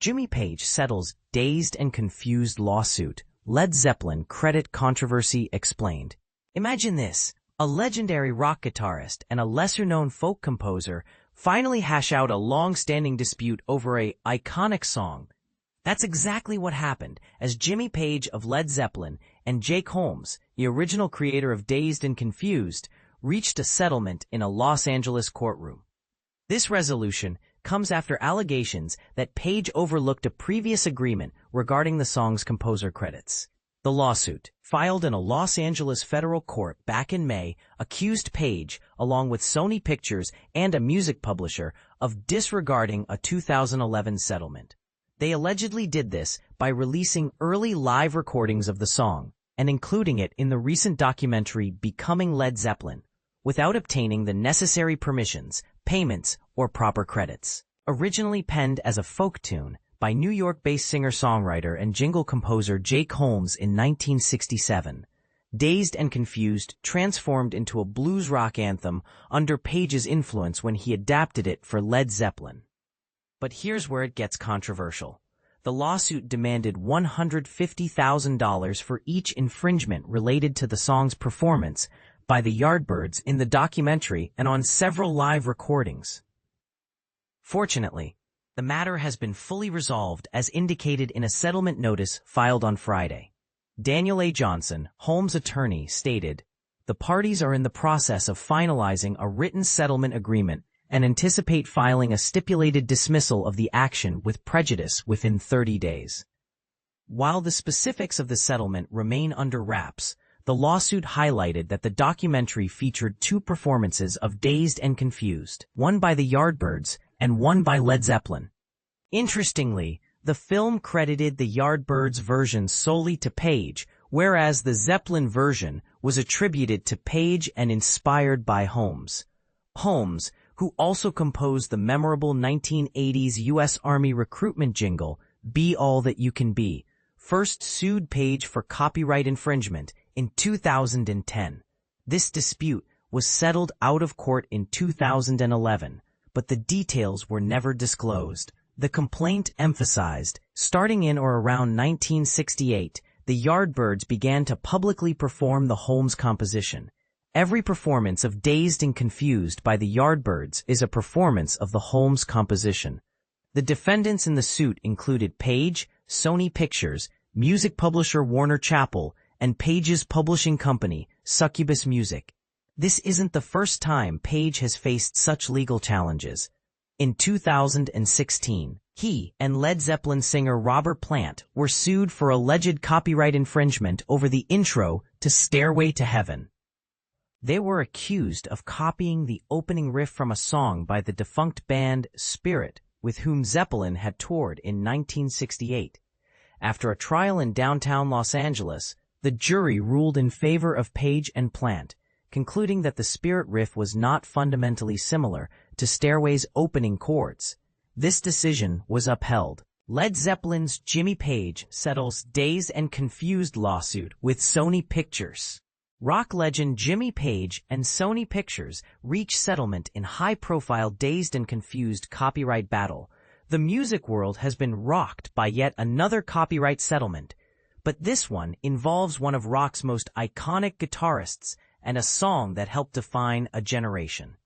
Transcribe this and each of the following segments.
Jimmy Page settles Dazed and Confused lawsuit. Led Zeppelin credit controversy explained. Imagine this. A legendary rock guitarist and a lesser-known folk composer finally hash out a long-standing dispute over an iconic song. That's exactly what happened as Jimmy Page of Led Zeppelin and Jake Holmes, the original creator of Dazed and Confused, reached a settlement in a Los Angeles courtroom. This resolution comes after allegations that Page overlooked a previous agreement regarding the song's composer credits. The lawsuit, filed in a Los Angeles federal court back in May, accused Page, along with Sony Pictures and a music publisher, of disregarding a 2011 settlement. They allegedly did this by releasing early live recordings of the song and including it in the recent documentary Becoming Led Zeppelin, without obtaining the necessary permissions, payments, or proper credits. Originally penned as a folk tune by New York-based singer-songwriter and jingle composer Jake Holmes in 1967, Dazed and Confused transformed into a blues rock anthem under Page's influence when he adapted it for Led Zeppelin. But here's where it gets controversial. The lawsuit demanded $150,000 for each infringement related to the song's performance by the Yardbirds in the documentary and on several live recordings. Fortunately, the matter has been fully resolved as indicated in a settlement notice filed on Friday. Daniel A. Johnson, Holmes' attorney, stated, "The parties are in the process of finalizing a written settlement agreement and anticipate filing a stipulated dismissal of the action with prejudice within 30 days. While the specifics of the settlement remain under wraps, the lawsuit highlighted that the documentary featured two performances of Dazed and Confused, one by the Yardbirds and one by Led Zeppelin. Interestingly, the film credited the Yardbirds version solely to Page, whereas the Zeppelin version was attributed to Page and inspired by Holmes. Holmes, who also composed the memorable 1980s U.S. Army recruitment jingle, "Be All That You Can Be," first sued Page for copyright infringement in 2010. This dispute was settled out of court in 2011, but the details were never disclosed. The complaint emphasized, starting in or around 1968, the Yardbirds began to publicly perform the Holmes composition. Every performance of Dazed and Confused by the Yardbirds is a performance of the Holmes composition. The defendants in the suit included Page, Sony Pictures, music publisher Warner Chappell, and Page's publishing company, Succubus Music. This isn't the first time Page has faced such legal challenges. In 2016, he and Led Zeppelin singer Robert Plant were sued for alleged copyright infringement over the intro to Stairway to Heaven. They were accused of copying the opening riff from a song by the defunct band Spirit, with whom Zeppelin had toured in 1968. After a trial in downtown Los Angeles, the jury ruled in favor of Page and Plant, concluding that the Spirit riff was not fundamentally similar to Stairway's opening chords. This decision was upheld. Led Zeppelin's Jimmy Page settles Dazed and Confused lawsuit with Sony Pictures. Rock legend Jimmy Page and Sony Pictures reach settlement in high-profile Dazed and Confused copyright battle. The music world has been rocked by yet another copyright settlement, but this one involves one of rock's most iconic guitarists and a song that helped define a generation.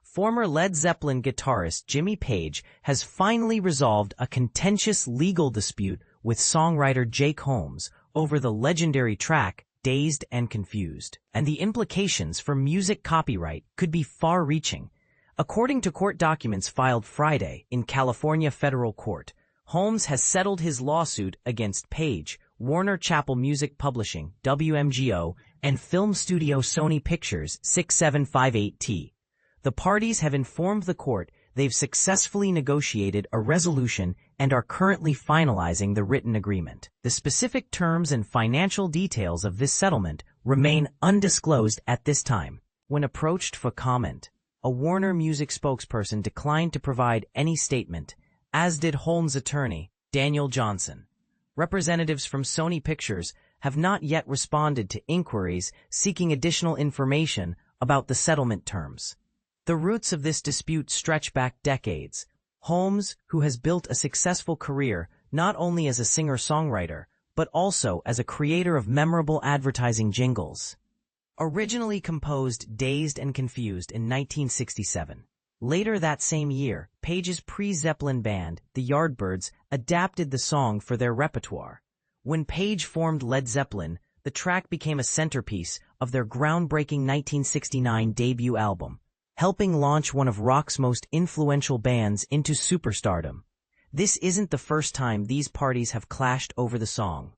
Former Led Zeppelin guitarist Jimmy Page has finally resolved a contentious legal dispute with songwriter Jake Holmes over the legendary track Dazed and Confused, and the implications for music copyright could be far-reaching. According to court documents filed Friday in California federal court, Holmes has settled his lawsuit against Page, Warner Chappell Music Publishing, WMGO, and film studio Sony Pictures, 6758T. The parties have informed the court they've successfully negotiated a resolution and are currently finalizing the written agreement. The specific terms and financial details of this settlement remain undisclosed at this time. When approached for comment, a Warner Music spokesperson declined to provide any statement, as did Holmes' attorney, Daniel Johnson. Representatives from Sony Pictures have not yet responded to inquiries seeking additional information about the settlement terms. The roots of this dispute stretch back decades. Holmes, who has built a successful career not only as a singer-songwriter, but also as a creator of memorable advertising jingles. Originally composed Dazed and Confused in 1967. Later that same year, Page's pre-Zeppelin band, the Yardbirds, adapted the song for their repertoire. When Page formed Led Zeppelin, the track became a centerpiece of their groundbreaking 1969 debut album, helping launch one of rock's most influential bands into superstardom. This isn't the first time these parties have clashed over the song.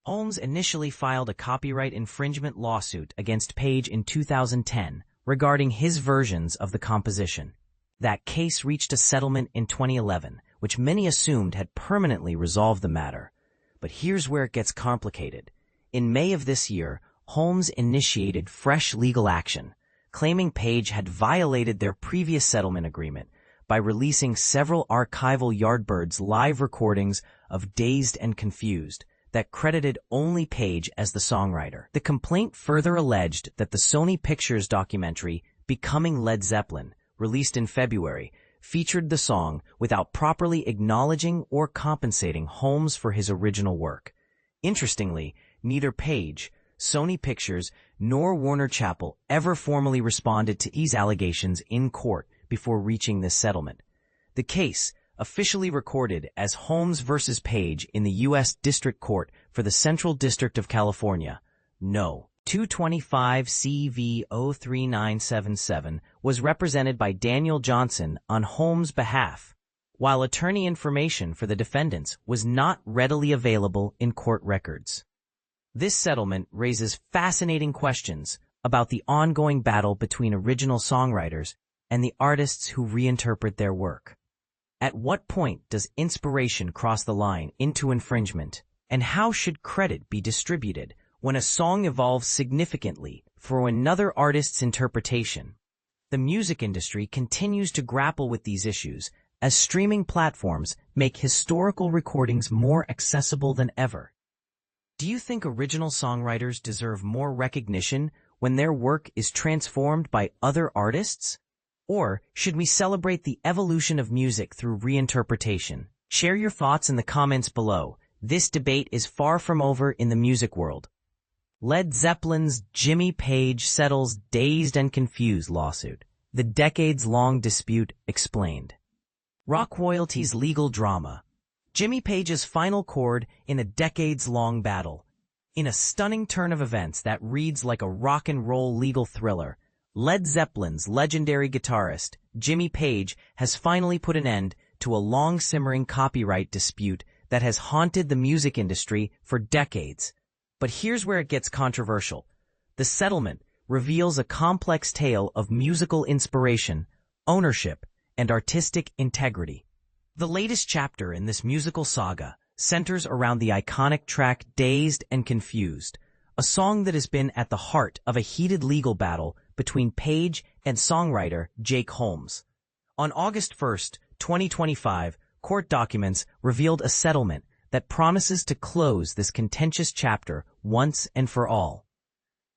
Holmes initially filed a copyright infringement lawsuit against Page in 2010 regarding his versions of the composition. That case reached a settlement in 2011, which many assumed had permanently resolved the matter. But here's where it gets complicated. In May of this year, Holmes initiated fresh legal action, claiming Page had violated their previous settlement agreement by releasing several archival Yardbirds live recordings of Dazed and Confused that credited only Page as the songwriter. The complaint further alleged that the Sony Pictures documentary Becoming Led Zeppelin, released in February, featured the song without properly acknowledging or compensating Holmes for his original work. Interestingly, neither Page, Sony Pictures, nor Warner Chappell ever formally responded to these allegations in court before reaching this settlement. The case, officially recorded as Holmes versus Page in the U.S. District Court for the Central District of California, No. 225 CV 03977, was represented by Daniel Johnson on Holmes' behalf, while attorney information for the defendants was not readily available in court records. This settlement raises fascinating questions about the ongoing battle between original songwriters and the artists who reinterpret their work. At what point does inspiration cross the line into infringement, and how should credit be distributed when a song evolves significantly for another artist's interpretation? The music industry continues to grapple with these issues as streaming platforms make historical recordings more accessible than ever. Do you think original songwriters deserve more recognition when their work is transformed by other artists? Or should we celebrate the evolution of music through reinterpretation? Share your thoughts in the comments below. This debate is far from over in the music world. Led Zeppelin's Jimmy Page settles Dazed and Confused lawsuit. The decades-long dispute explained. Rock royalties legal drama. Jimmy Page's final chord in a decades-long battle. In a stunning turn of events that reads like a rock and roll legal thriller, Led Zeppelin's legendary guitarist, Jimmy Page, has finally put an end to a long-simmering copyright dispute that has haunted the music industry for decades. But here's where it gets controversial. The settlement reveals a complex tale of musical inspiration, ownership, and artistic integrity. The latest chapter in this musical saga centers around the iconic track Dazed and Confused, a song that has been at the heart of a heated legal battle between Page and songwriter Jake Holmes. On August 1, 2025, court documents revealed a settlement that promises to close this contentious chapter once and for all.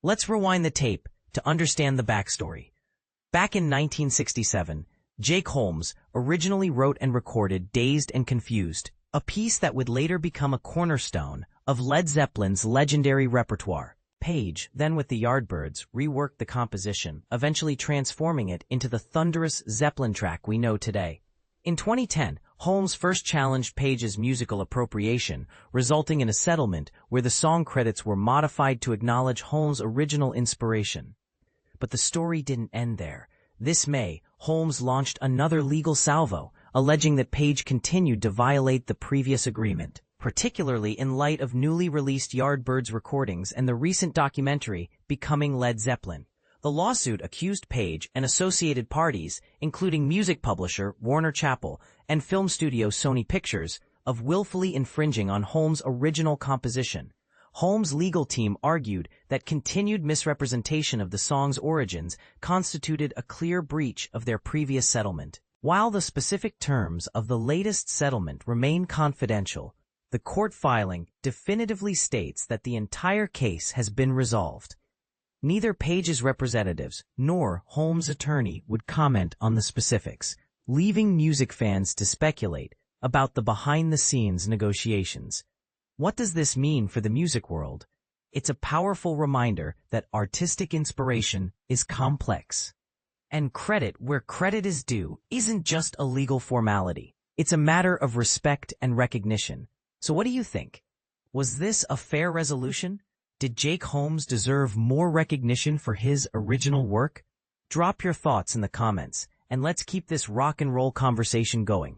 Let's rewind the tape to understand the backstory. Back in 1967, Jake Holmes originally wrote and recorded Dazed and Confused, a piece that would later become a cornerstone of Led Zeppelin's legendary repertoire. Page, then with the Yardbirds, reworked the composition, eventually transforming it into the thunderous Zeppelin track we know today. In 2010, Holmes first challenged Page's musical appropriation, resulting in a settlement where the song credits were modified to acknowledge Holmes' original inspiration. But the story didn't end there. This May, Holmes launched another legal salvo, alleging that Page continued to violate the previous agreement, particularly in light of newly released Yardbirds recordings and the recent documentary Becoming Led Zeppelin. The lawsuit accused Page and associated parties, including music publisher Warner Chappell and film studio Sony Pictures, of willfully infringing on Holmes' original composition. Holmes' legal team argued that continued misrepresentation of the song's origins constituted a clear breach of their previous settlement. While the specific terms of the latest settlement remain confidential, the court filing definitively states that the entire case has been resolved. Neither Page's representatives nor Holmes' attorney would comment on the specifics. leaving music fans to speculate about the behind-the-scenes negotiations. What does this mean for the music world? It's a powerful reminder that artistic inspiration is complex. And credit where credit is due isn't just a legal formality. It's a matter of respect and recognition. So what do you think? Was this a fair resolution? Did Jake Holmes deserve more recognition for his original work? Drop your thoughts in the comments, and let's keep this rock and roll conversation going.